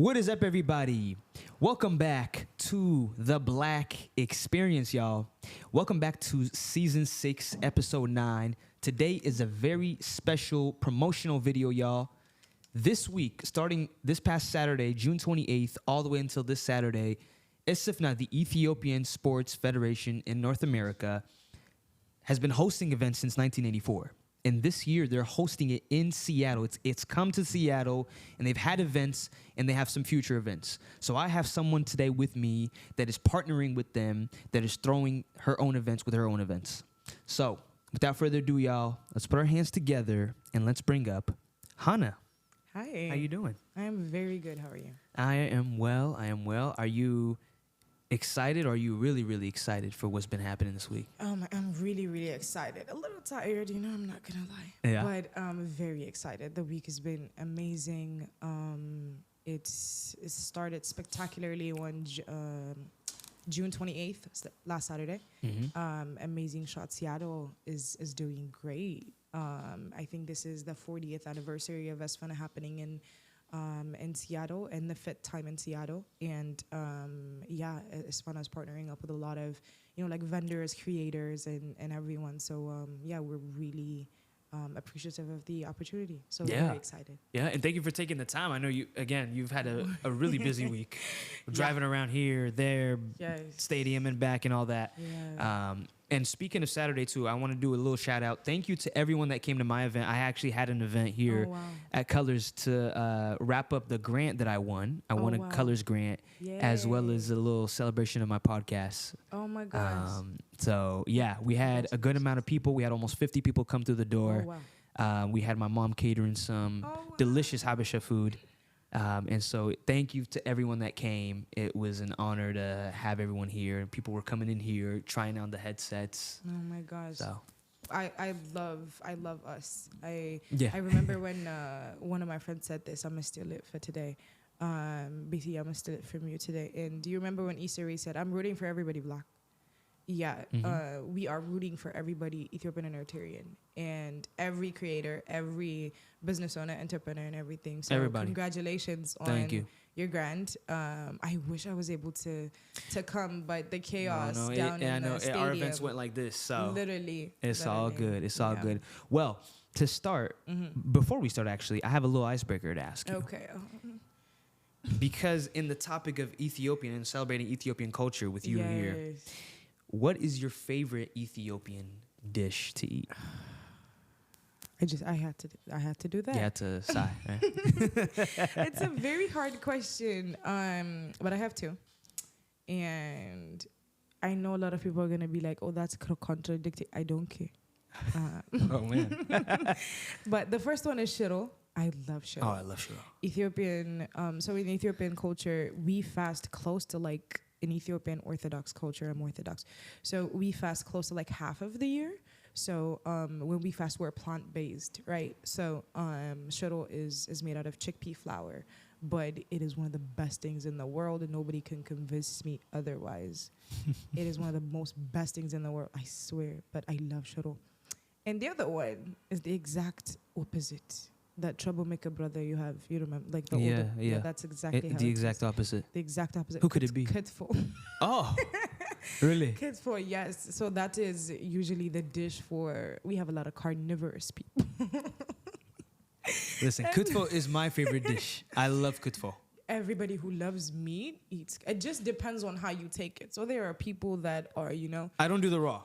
What is up, everybody? Welcome back to the Black Experience, y'all. Welcome back to Season 6, Episode 9. Today is a very special promotional video, y'all. This week, starting this past Saturday, June 28th, all the way until this Saturday, ESFNA, the Ethiopian Sports Federation in North America, has been hosting events since 1984. And this year, they're hosting it in Seattle. It's come to Seattle, and they've had events, and they have some future events. So I have someone today with me that is partnering with them, that is throwing her own events with her own events. So without further ado, y'all, let's put our hands together, and let's bring up Hana. Hi. How you doing? I am very good. How are you? I am well. Are you excited, or are you really, really excited for what's been happening this week? I'm really, really excited. A little tired, I'm not gonna lie. Yeah. But I'm very excited. The week has been amazing. It started spectacularly on June 28th, last Saturday. Mm-hmm. Amazing Shot Seattle is doing great. I think this is the 40th anniversary of ESFNA happening in Seattle, and the fit time in Seattle. And ESFNA is partnering up with a lot of, like vendors, creators, and everyone. So, we're really appreciative of the opportunity. So very excited. Yeah, and thank you for taking the time. I know you've had a really busy week. Driving around here, there, stadium and back and all that. Yeah. And speaking of Saturday, too, I want to do a little shout out. Thank you to everyone that came to my event. I actually had an event here at Colors to wrap up the grant that I won. I won a Colors grant, as well as a little celebration of my podcast. Oh, my gosh. So, yeah, we had a good amount of people. We had almost 50 people come through the door. Oh, wow. We had my mom catering some delicious Habesha food. And so thank you to everyone that came. It was an honor to have everyone here. People were coming in here, trying on the headsets. Oh my gosh. So I love us. I remember when one of my friends said this, I'm gonna steal it for today. Basically, I'm gonna steal it from you today. And do you remember when Issa Rae said, I'm rooting for everybody black? Yeah, we are rooting for everybody Ethiopian and Eritrean, and every creator, every business owner, entrepreneur, and everything. So everybody. Congratulations on your grant. I wish I was able to come, but the chaos down in the stadium. Our events went like this, so literally. All good. It's all good. Well, to start, before we start, actually, I have a little icebreaker to ask you. Okay. Because in the topic of Ethiopian and celebrating Ethiopian culture with you here, what is your favorite Ethiopian dish to eat? I had to do that. You had to sigh. Right? It's a very hard question, but I have to. And I know a lot of people are gonna be like, "Oh, that's contradicting." I don't care. Oh man! But the first one is shiro. I love shiro. Oh, I love shiro. Ethiopian. So in Ethiopian culture, we fast close to like. In Ethiopian Orthodox culture, I'm Orthodox. So we fast close to like half of the year. So when we fast, we're plant-based, right? So shiro is made out of chickpea flour, but it is one of the best things in the world, and nobody can convince me otherwise. It is one of the most best things in the world, I swear, but I love shiro. And the other one is the exact opposite. That troublemaker brother you have, you remember, like the older, that's exactly how the exact opposite. The exact opposite. Who could it be? Kitfo. Oh, really? Kitfo, yes. So that is usually the dish for. We have a lot of carnivorous people. Listen, kitfo is my favorite dish. I love kitfo. Everybody who loves meat eats. It just depends on how you take it. So there are people that are, I don't do the raw.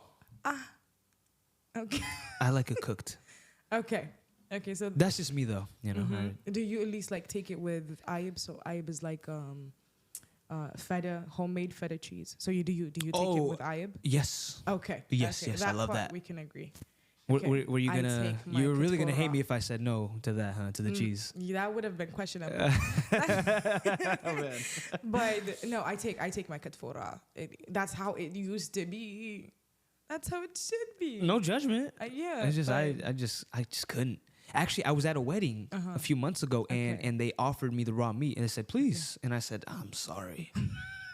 Okay. I like it cooked. Okay, so that's just me, though. Do you at least like take it with ayib? So ayib is like feta, homemade feta cheese. So do you take it with ayib? Yes. Okay. Yes, I love that. We can agree. Okay. Were you gonna? You were really gonna hate me if I said no to that, huh? To the cheese. That would have been questionable. Oh man. But no, I take my katfora. That's how it used to be. That's how it should be. No judgment. Yeah. It's just I just couldn't. Actually, I was at a wedding a few months ago, and they offered me the raw meat, and they said, please. And I said, I'm sorry.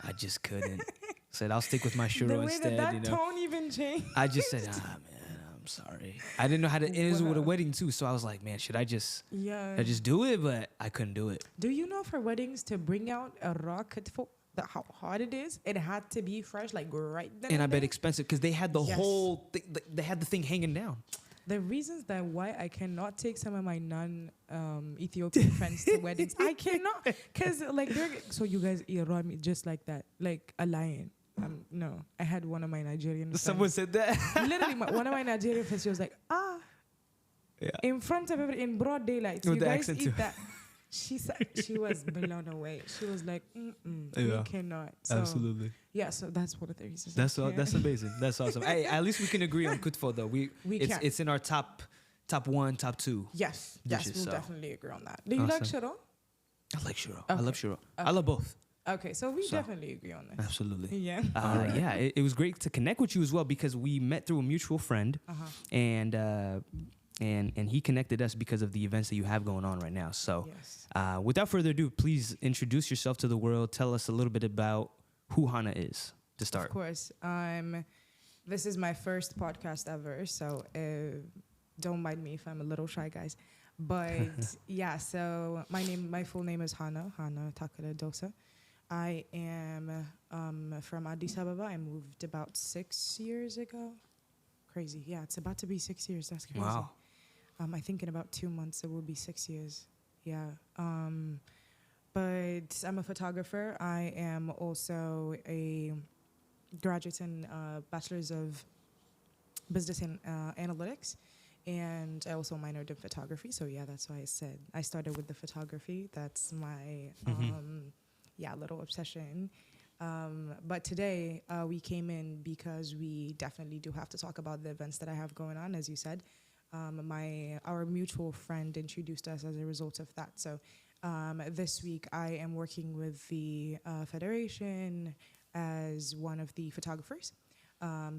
I just couldn't. I said, I'll stick with my shiro instead. That tone even changed. I just said, man, I'm sorry. I didn't know how to. And it was with a wedding too, so I was like, man, should I just do it? But I couldn't do it. Do you know for weddings to bring out a raw kitfo, how hard it is? It had to be fresh, like right then. And I bet expensive because they had the whole. They had the thing hanging down. The reasons that why I cannot take some of my non-Ethiopian friends to weddings, I cannot, because like so you guys eat raw meat just like that, like a lion. No, I had one of my Nigerian friends. Someone said that. Literally, one of my Nigerian friends, she was like, in front of everybody, in broad daylight. So you guys eat too. That. She said she was blown away. She was like, we cannot. So, absolutely. Yeah, so that's one of the reasons. That's amazing. That's awesome. Hey, at least we can agree on kutfo though. It's in our top 1, top 2. Yes, dishes, we'll definitely agree on that. Do you like shiro? I like shiro. Okay. I love shiro. Okay. I love both. Okay, so we definitely agree on this. Absolutely. Yeah. Yeah, it was great to connect with you as well because we met through a mutual friend, and he connected us because of the events that you have going on right now. So, without further ado, please introduce yourself to the world. Tell us a little bit about who Hana is to start. Of course. This is my first podcast ever, so don't mind me if I'm a little shy, guys. But yeah, so my full name is Hana Takara Dosa. I am from Addis Ababa. I moved about 6 years ago. Crazy. Yeah, it's about to be 6 years. That's crazy. Wow. I think in about 2 months it will be 6 years. Yeah. But I'm a photographer. I am also a graduate in Bachelor's of Business and Analytics. And I also minored in photography. So yeah, that's why I said I started with the photography. That's my little obsession. But today we came in because we definitely do have to talk about the events that I have going on, as you said. Our mutual friend introduced us as a result of that. So this week I am working with the Federation as one of the photographers.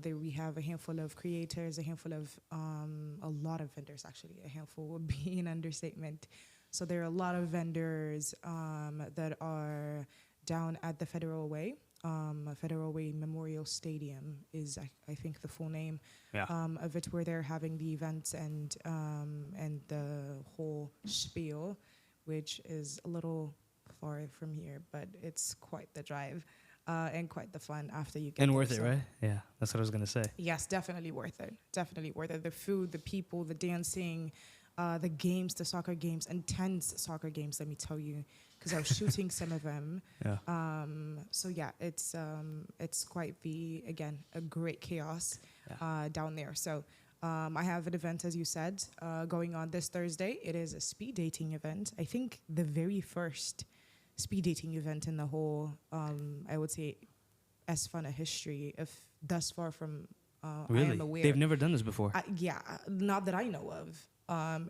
We have a handful of creators, a lot of vendors actually. A handful would be an understatement. So there are a lot of vendors that are down at the Federal Way. Federal Way Memorial Stadium is, I think, the full name of it, where they're having the events and the whole spiel, which is a little far from here, but it's quite the drive and quite the fun after you get and there, worth it, right? Yeah, that's what I was gonna say. Yes, definitely worth it. Definitely worth it. The food, the people, the dancing, the games, the soccer games, intense soccer games. Let me tell you, because I was shooting some of them. Yeah. So yeah, it's quite a great chaos down there. So I have an event, as you said, going on this Thursday. It is a speed dating event. I think the very first speed dating event in the whole, I would say, ESFNA history, if thus far from really? I am aware. They've never done this before. Not that I know of.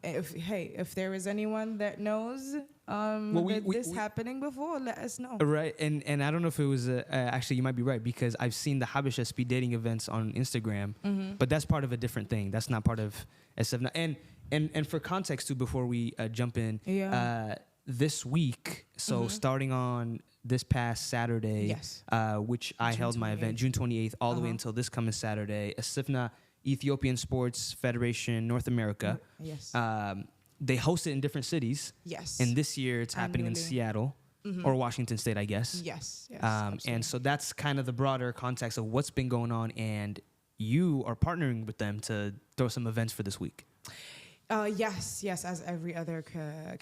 If there is anyone that knows this happening before, let us know. Right, and I don't know if it was actually, you might be right, because I've seen the Habesha speed dating events on Instagram, but that's part of a different thing. That's not part of ESFNA. And for context too, before we jump in, this week, so starting on this past Saturday, which I held my event, June 28th, all the way until this coming Saturday, ESFNA, Ethiopian Sports Federation North America. They host it in different cities. And this year it's happening in Seattle or Washington State, I guess. And so that's kind of the broader context of what's been going on, and you are partnering with them to throw some events for this week. Yes, as every other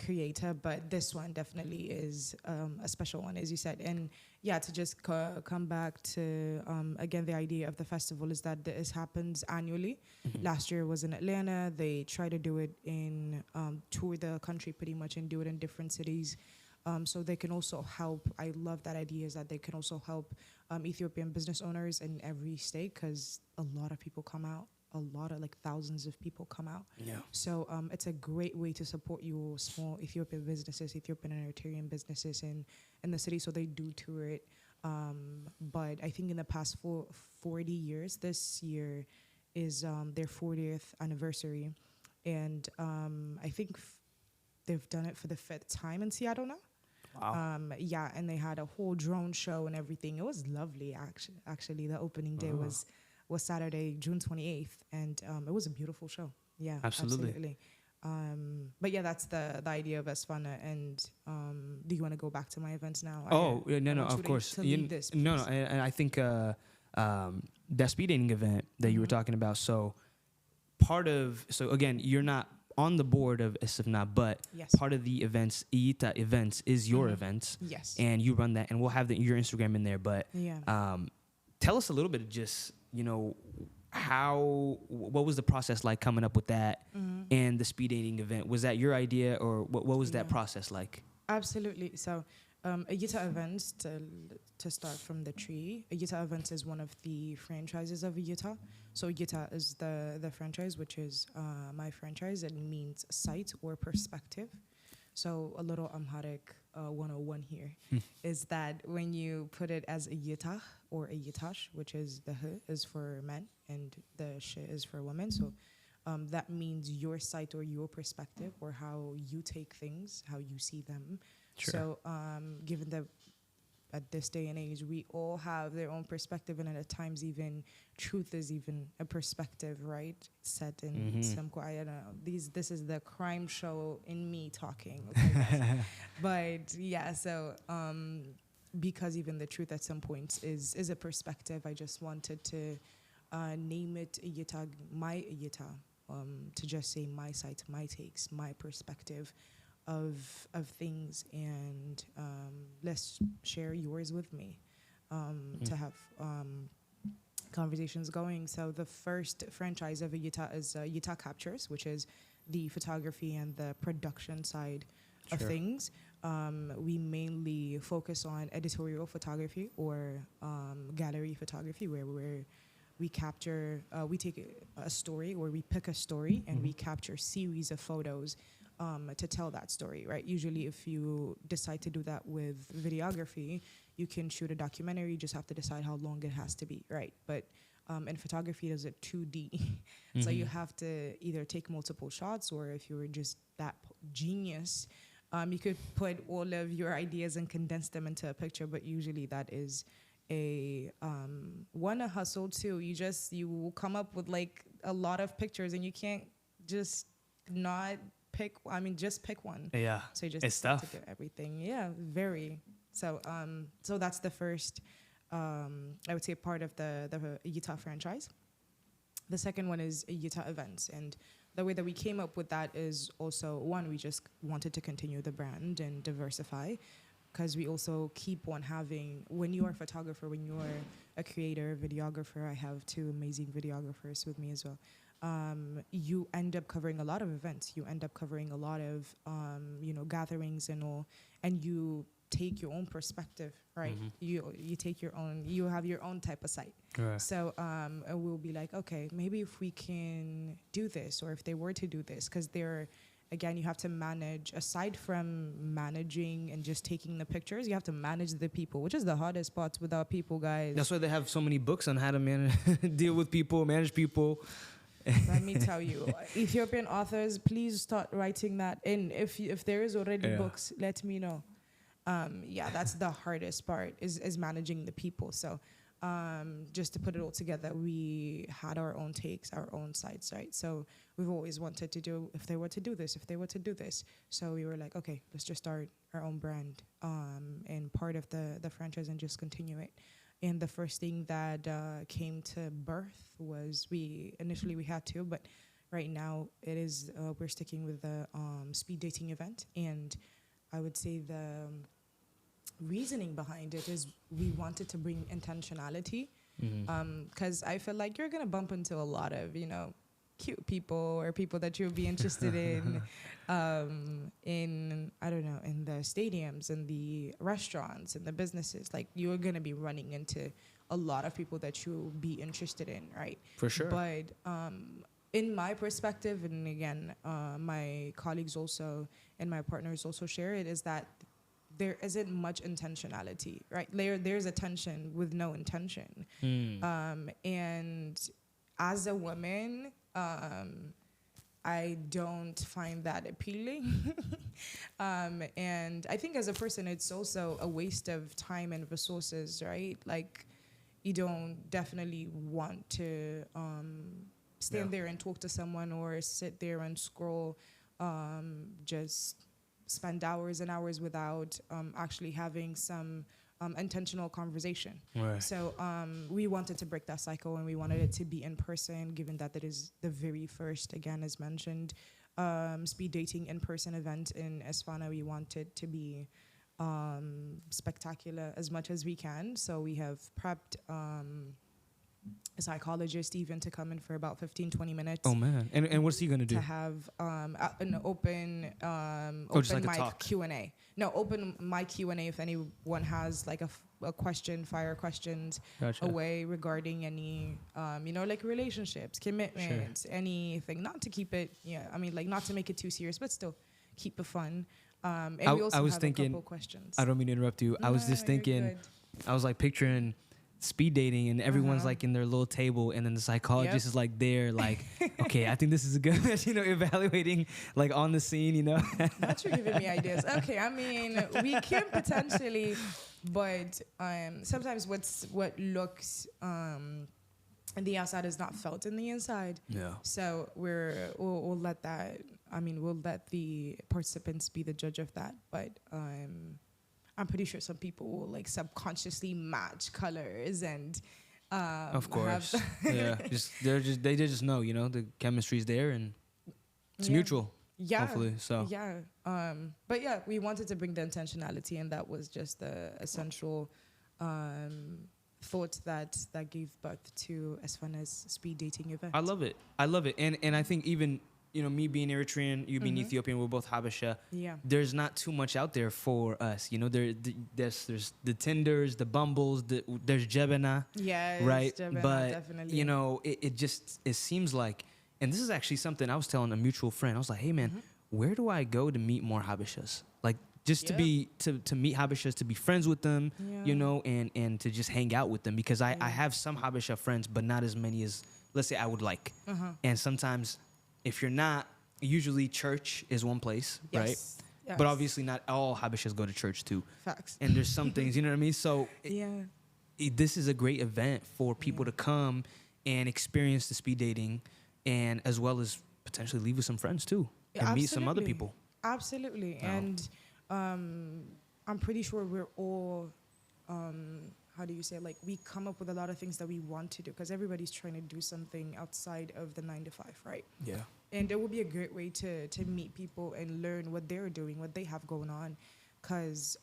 creator, but this one definitely is a special one, as you said. And yeah, to just come back to, again, the idea of the festival is that this happens annually. Last year was in Atlanta. They try to do it tour the country pretty much and do it in different cities. So they can also help. I love that idea, is that they can also help Ethiopian business owners in every state, because a lot of people come out. Thousands of people come out. So it's a great way to support your small Ethiopian businesses, Ethiopian and Eritrean businesses in the city. So they do tour it. But I think in the past 40 years, this year is their 40th anniversary. And I think they've done it for the 5th time in Seattle now. Wow. And they had a whole drone show and everything. It was lovely, actually. The opening day was Saturday, June 28th, and it was a beautiful show. Yeah, Absolutely. But yeah, that's the idea of ESFNA. And do you want to go back to my events now? Oh, I no, want you of course. to lead this, no, please. and I think that speed dating event that you were Mhm. talking about. So again, you're not on the board of ESFNA, but Yes. part of the events, Eyita Events, is your Mhm. events, Yes. and you run that, and we'll have your Instagram in there. But Yeah. tell us a little bit of just what was the process like coming up with that Mhm. and the speed dating event? Was that your idea, or what was that Yeah. process like? Absolutely. So, Eyita Events, to start from the tree, Eyita Events is one of the franchises of Eyita. So, Eyita is the franchise, which is my franchise. It means sight or perspective. So, a little Amharic 101 here is that when you put it as Eyita or Eyitash, which is the H is for men and the Sh is for women. So, that means your sight or your perspective or how you take things, how you see them. Sure. So, given that at this day and age, we all have their own perspective, and at times even truth is even a perspective, right? Set in some, I don't know. This is the crime show in me talking, okay, guys? But yeah, so because even the truth at some points is a perspective, I just wanted to name it Eyita, my Eyita. To just say my sight, my takes, my perspective of things, and let's share yours with me to have conversations going. So the first franchise of Eyita is Eyita Captures, which is the photography and the production side of things. We mainly focus on editorial photography or gallery photography, where we capture, we take a story, or we pick a story, and we capture series of photos to tell that story, right? Usually if you decide to do that with videography, you can shoot a documentary, you just have to decide how long it has to be, right? But in photography, it is a 2D. So you have to either take multiple shots, or if you were just that genius, you could put all of your ideas and condense them into a picture, but usually that is a hustle too. You will come up with like a lot of pictures, and you can't just not pick. I mean, just pick one. Yeah, So you just it's have tough. to do everything. Yeah, very. So so that's the first. I would say part of the Eyita franchise. The second one is Eyita Events, and the way that we came up with that is also one, we just wanted to continue the brand and diversify, because we also keep on having, when you are a photographer, when you are a creator, videographer, I have two amazing videographers with me as well, you end up covering a lot of events. You end up covering a lot of, gatherings and all, and you take your own perspective, right? You take your own, you have your own type of sight. Right. So we'll be like, okay, maybe if we can do this, or if they were to do this, because again, you have to manage, aside from managing and just taking the pictures, you have to manage the people, which is the hardest part without people, guys. That's why they have so many books on how to deal with people, manage people. Let me tell you, Ethiopian authors, please start writing that in. If there is already books, let me know. That's the hardest part is managing the people. So just to put it all together, we had our own takes, our own sides, right? So we've always wanted to do, if they were to do this, if they were to do this. So we were like, okay, let's just start our own brand and part of the franchise and just continue it. And the first thing that came to birth was we had two, but right now it is, we're sticking with the speed dating event. And I would say the reasoning behind it is we wanted to bring intentionality, because I feel like you're going to bump into a lot of, cute people or people that you'll be interested in, I don't know, in the stadiums and the restaurants and the businesses. Like, you're going to be running into a lot of people that you'll be interested in, right? For sure. But in my perspective, and again, my colleagues also and my partners also share it, is that there isn't much intentionality, right? There's attention with no intention. And as a woman, I don't find that appealing. And I think as a person, it's also a waste of time and resources, right? Like, you don't definitely want to stand there and talk to someone or sit there and scroll, just spend hours and hours without actually having some intentional conversation. Right. So we wanted to break that cycle, and we wanted it to be in person, given that it is the very first, again, as mentioned, speed dating in-person event in ESFNA. We want it to be spectacular as much as we can. So we have prepped a psychologist even to come in for about 15-20 minutes. Oh man. And what's he gonna do? To have an open just open like a mic talk. Q&A. No, open mic Q&A if anyone has like a question, fire questions Gotcha. away regarding any like relationships, commitments, anything. Not to keep it not to make it too serious, but still keep it fun. And we also was have thinking, a couple questions. I don't mean to interrupt you. I was just you're thinking, good. I was like picturing speed dating and everyone's like in their little table and then the psychologist is like there like, okay, I think this is a good evaluating like on the scene, Not you're giving me ideas. Okay, I mean, we can potentially, but sometimes what looks on the outside is not felt in the inside. Yeah. So we'll let that. I mean, we'll let the participants be the judge of that. But I'm pretty sure some people will like subconsciously match colors and. Of course. Yeah. They just know, the chemistry's there and it's mutual. Yeah. Hopefully. So. Yeah. But yeah, we wanted to bring the intentionality, and that was just the essential thought that gave birth to ESFNA's speed dating event. I love it. And I think even, me being Eritrean, you being Ethiopian, we're both Habesha. Yeah. There's not too much out there for us. There's the Tinders, the Bumbles, there's Jebena. Yeah. Right. Jebena, but, definitely. it seems like, and this is actually something I was telling a mutual friend. I was like, hey man, where do I go to meet more Habeshas? Like just to be, to meet Habeshas, to be friends with them, and to just hang out with them, because I have some Habesha friends, but not as many as, let's say, I would like. And sometimes if you're not, usually church is one place, right? Yes. But obviously not all Habeshas go to church too. Facts. And there's some things, you know what I mean? So this is a great event for people to come and experience the speed dating, and as well as potentially leave with some friends too, and meet some other people. Absolutely. And I'm pretty sure we're all, how do you say, like we come up with a lot of things that we want to do, because everybody's trying to do something outside of the 9 to 5, right? Yeah. And it would be a great way to meet people and learn what they're doing, what they have going on, because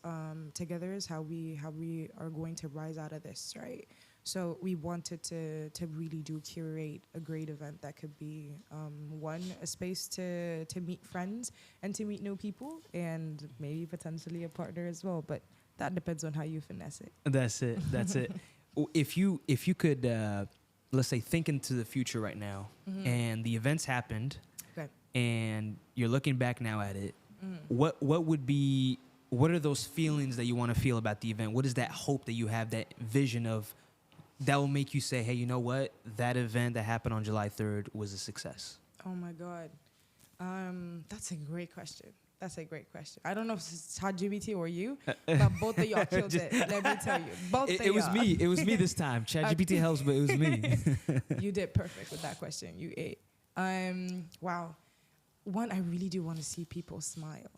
together is how we are going to rise out of this, right? So we wanted to really curate a great event that could be a space to meet friends and to meet new people, and maybe potentially a partner as well. But that depends on how you finesse it. That's it. If you could, let's say, think into the future right now, and the events happened, and you're looking back now at it, what are those feelings that you want to feel about the event? What is that hope that you have, that vision of, that will make you say, hey, you know what? That event that happened on July 3rd was a success. Oh my God. That's a great question. I don't know if it's ChatGPT or you, but both of y'all killed it. Let me tell you. It was me. It was me this time. ChatGPT helps, but it was me. You did perfect with that question. You ate. Wow. One, I really do want to see people smile.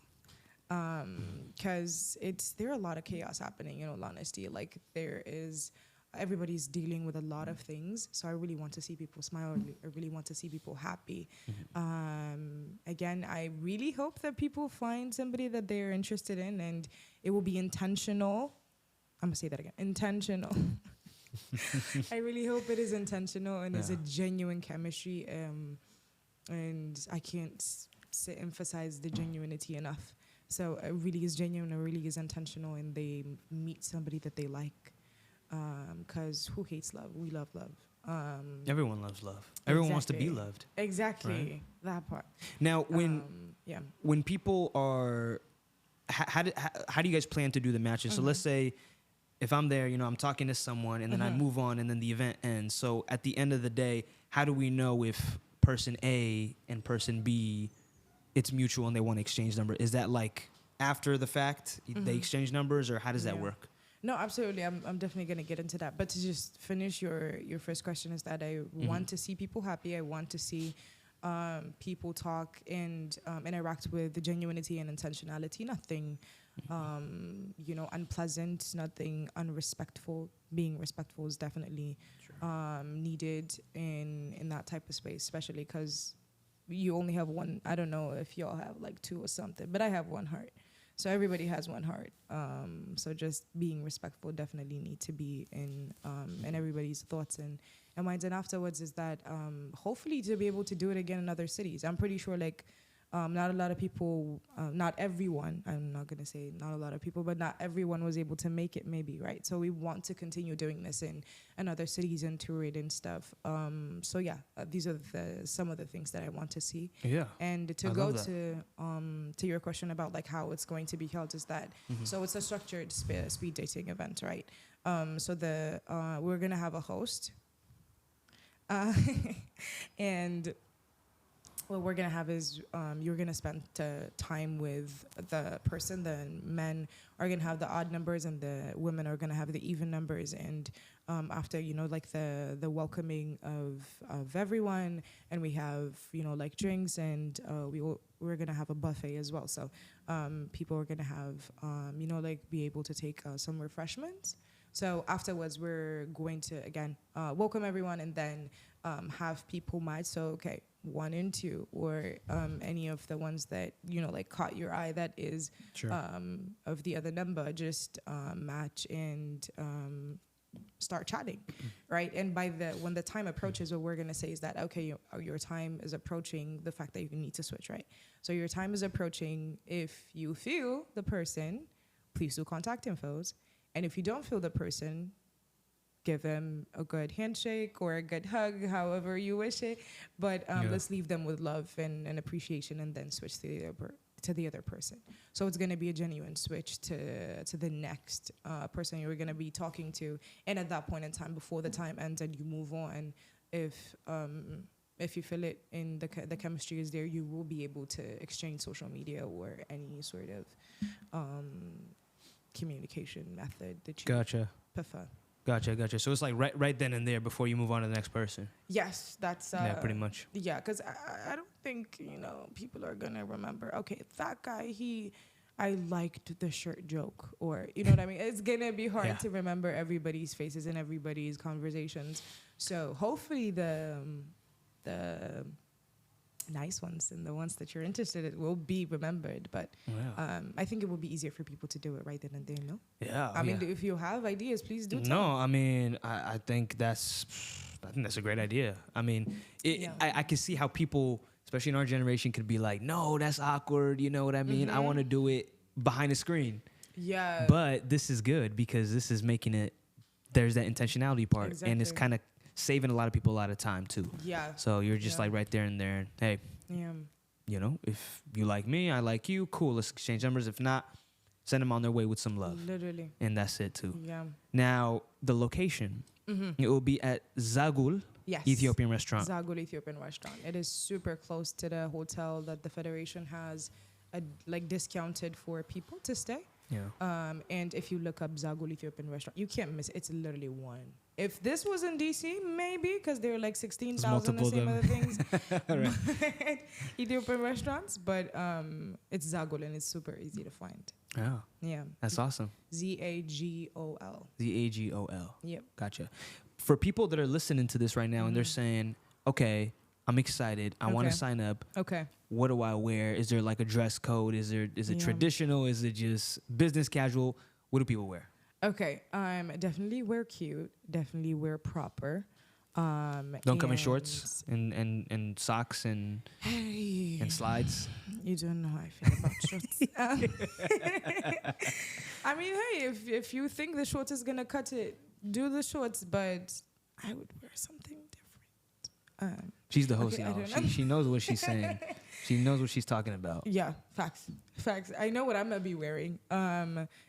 Because there are a lot of chaos happening, in all honesty. Like everybody's dealing with a lot of things. So I really want to see people smile. I really want to see people happy. Again, I really hope that people find somebody that they're interested in, and it will be intentional. I'm going to say that again. Intentional. I really hope it is intentional and it's a genuine chemistry. And I can't emphasize the genuinity enough. So it really is genuine, it really is intentional, and they meet somebody that they like. Because who hates love? We love love. Everyone loves love. Everyone wants to be loved. Exactly. Right? That part. Now, when people are, how do you guys plan to do the matches? So let's say if I'm there, I'm talking to someone, and then I move on, and then the event ends. So at the end of the day, how do we know if person A and person B, it's mutual and they want to exchange number? Is that like after the fact, they exchange numbers, or how does that work? No, absolutely. I'm definitely gonna get into that. But to just finish your first question is that I want to see people happy. I want to see people talk and interact with the genuinity and intentionality. Nothing, unpleasant. Nothing unrespectful. Being respectful is definitely needed in that type of space, especially because you only have one. I don't know if y'all have like two or something, but I have one heart. So everybody has one heart. So just being respectful definitely need to be in everybody's thoughts and minds. And afterwards is that hopefully to be able to do it again in other cities. I'm pretty sure like not a lot of people, not everyone, I'm not going to say not a lot of people, but not everyone was able to make it maybe, right? So we want to continue doing this in other cities and tour it and stuff. So yeah, these are some of the things that I want to see. Yeah. And to go to your question about like how it's going to be held is that, so it's a structured speed dating event, right? So we're going to have a host. And what we're going to have is you're going to spend time with the person. The men are going to have the odd numbers and the women are going to have the even numbers. And after, like the welcoming of everyone, and we have, like drinks, and we're going to have a buffet as well. So people are going to have, like be able to take some refreshments. So afterwards, we're going to, again, welcome everyone and then have people match. So, okay, 1 and 2, or any of the ones that, like caught your eye that is of the other number, just match and start chatting, right? And when the time approaches, what we're going to say is that, okay, your time is approaching the fact that you need to switch, right? So your time is approaching. If you feel the person, please do contact infos. And if you don't feel the person, give them a good handshake or a good hug, however you wish it. But let's leave them with love and appreciation, and then switch to the other person. So it's going to be a genuine switch to the next person you're going to be talking to. And at that point in time, before the time ends and you move on, if you feel it in the chemistry is there, you will be able to exchange social media or any sort of communication method that you prefer. Gotcha. So it's like right then and there before you move on to the next person. Yes, that's yeah, pretty much. Yeah, because I don't think people are gonna remember. Okay, that guy, I liked the shirt joke, or you know what I mean. It's gonna be hard to remember everybody's faces and everybody's conversations. So hopefully the nice ones and the ones that you're interested in will be remembered, but I think it will be easier for people to do it right then and there. No, I mean, if you have ideas, please do. I mean, I think that's a great idea. I mean, I can see how people, especially in our generation, could be like, no, that's awkward. You know what I mean? I want to do it behind a screen. Yeah, but this is good because this is making it. There's that intentionality part, and it's kind of saving a lot of people a lot of time too. Yeah. So you're just like right there and there. Hey, if you like me, I like you. Cool. Let's exchange numbers. If not, send them on their way with some love. Literally. And that's it too. Yeah. Now the location, it will be at Zagul Ethiopian restaurant. Zagul Ethiopian restaurant. It is super close to the hotel that the Federation has, discounted for people to stay. Yeah. And if you look up Zagul Ethiopian restaurant, you can't miss it. It's literally one. If this was in DC, maybe, because there are like 16,000 the same other things. Ethiopian restaurants, but it's Zagul and it's super easy to find. Oh. Yeah. That's awesome. Zagol. Zagol. Yep. Gotcha. For people that are listening to this right now and they're saying, okay, I'm excited. I want to sign up. Okay. What do I wear? Is there like a dress code? Is it traditional? Is it just business casual? What do people wear? Okay. Definitely wear cute. Definitely wear proper. Don't come in shorts and socks and slides. You don't know how I feel about shorts. I mean, hey, if you think the shorts is gonna cut it, do the shorts. But I would wear something different. She's the host, y'all. She knows what she's saying. She knows what she's talking about. Yeah, facts. I know what I'm gonna be wearing.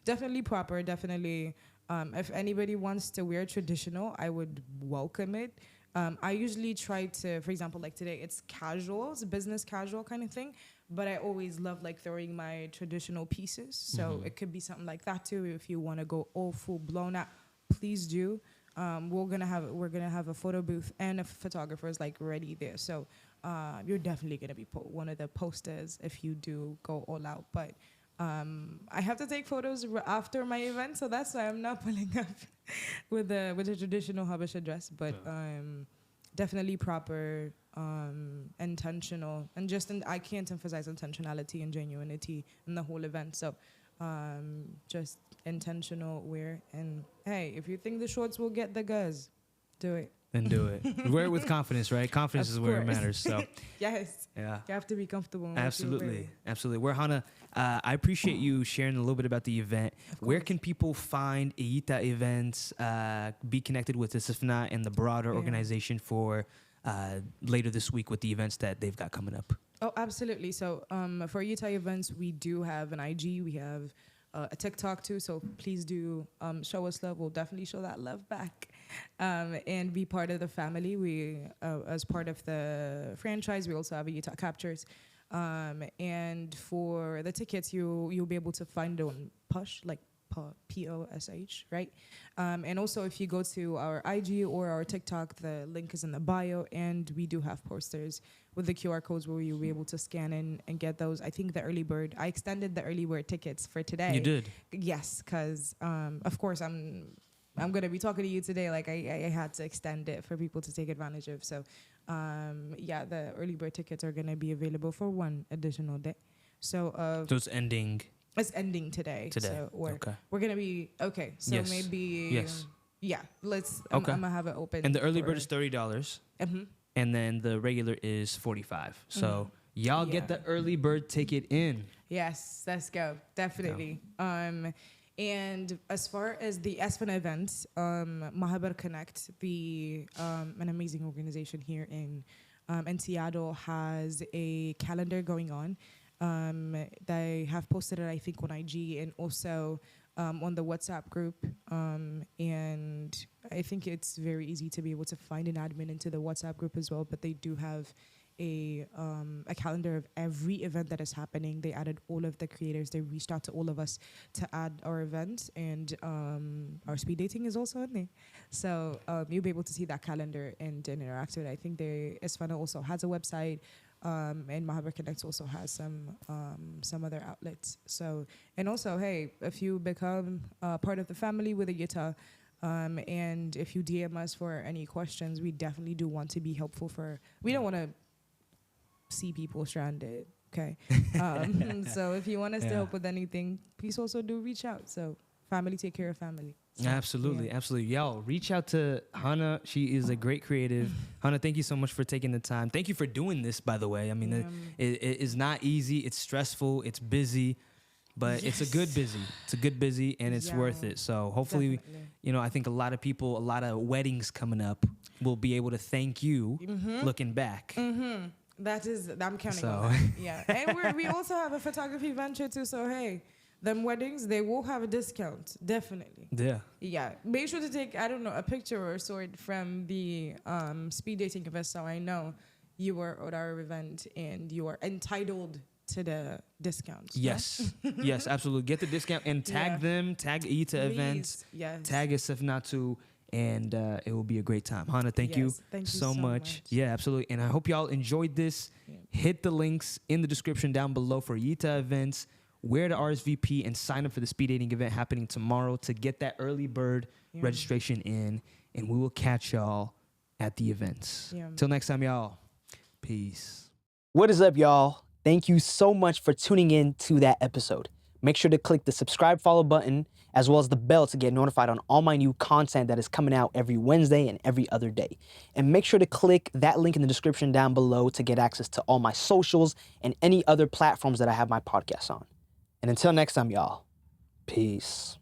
Definitely proper. Definitely. If anybody wants to wear traditional, I would welcome it. I usually try to, for example, like today, it's casual, it's a business casual kind of thing. but I always love like throwing my traditional pieces. So it could be something like that too. If you want to go all full blown out, please do. We're gonna have a photo booth and a photographer's like ready there. So you're definitely gonna be one of the posters if you do go all out. But I have to take photos after my event, so that's why I'm not pulling up with a traditional Habesha dress. But definitely proper, intentional, and I can't emphasize intentionality and genuinity in the whole event. So just intentional wear. And hey, if you think the shorts will get the guzz, do it. Then do it. Wear it with confidence, right? Confidence is where it matters. So yes, yeah, you have to be comfortable. Absolutely, absolutely. Where Hana, I appreciate you sharing a little bit about the event. Where can people find Eyita Events, be connected with ESFNA and the broader organization for later this week with the events that they've got coming up? Oh, absolutely. So for Eyita Events, we do have an IG. We have a TikTok too. So please do show us love. We'll definitely show that love back. And be part of the family. We, as part of the franchise, we also have Eyita Captures. And for the tickets, you'll be able to find on Push, like POSH, right? And also, if you go to our IG or our TikTok, the link is in the bio, and we do have posters with the QR codes where you'll be able to scan in and get those. I think I extended the early bird tickets for today. You did? Yes, because of course I'm going to be talking to you today. Like I had to extend it for people to take advantage of. So the early bird tickets are going to be available for one additional day. So it's ending. It's ending today. So we're going to be, okay. So yes. Maybe, yes. Yeah, I'm going to have it open. And the early bird is $30. And then the regular is $45. So y'all get the early bird ticket in. Yes, let's go. Definitely. Yeah. And as far as the ESFNA events, Mahabar Connect, an amazing organization here in Seattle, has a calendar going on. They have posted it, I think, on IG and also on the WhatsApp group. And I think it's very easy to be able to find an admin into the WhatsApp group as well. But they do have a calendar of every event that is happening. They added all of the creators. They reached out to all of us to add our event, and our speed dating is also in there. So you'll be able to see that calendar and interact with it. I think ESFNA also has a website, and Mahabar Connect also has some other outlets. So, and also, hey, if you become part of the family with Eyita, and if you DM us for any questions, we definitely do want to be helpful. We don't want to see people stranded, okay? So if you want us to help with anything, please also do reach out. So family take care of family. So, absolutely. Y'all, reach out to Hana. She is a great creative. Hana, thank you so much for taking the time. Thank you for doing this, by the way. I mean, it is not easy. It's stressful. It's busy. But it's a good busy. It's a good busy, and it's worth it. So hopefully, I think a lot of people, a lot of weddings coming up will be able to thank you looking back. I'm counting on that. Yeah. And we also have a photography venture too. So, hey, them weddings, they will have a discount. Definitely. Yeah. Yeah. Make sure to take, a picture or sort from the speed dating event, so I know you were at our event and you are entitled to the discounts. Yes. Yes, absolutely. Get the discount and tag them, tag Eyita Events, tag ESFNA too, and it will be a great time. Hana, thank you so much. Yeah, absolutely. And I hope y'all enjoyed this. Yeah. Hit the links in the description down below for Eyita Events, where to RSVP and sign up for the speed dating event happening tomorrow to get that early bird registration in, and we will catch y'all at the events. Till next time, y'all. Peace. What is up, y'all? Thank you so much for tuning in to that episode. Make sure to click the subscribe, follow button, as well as the bell to get notified on all my new content that is coming out every Wednesday and every other day. And make sure to click that link in the description down below to get access to all my socials and any other platforms that I have my podcast on. And until next time, y'all, peace.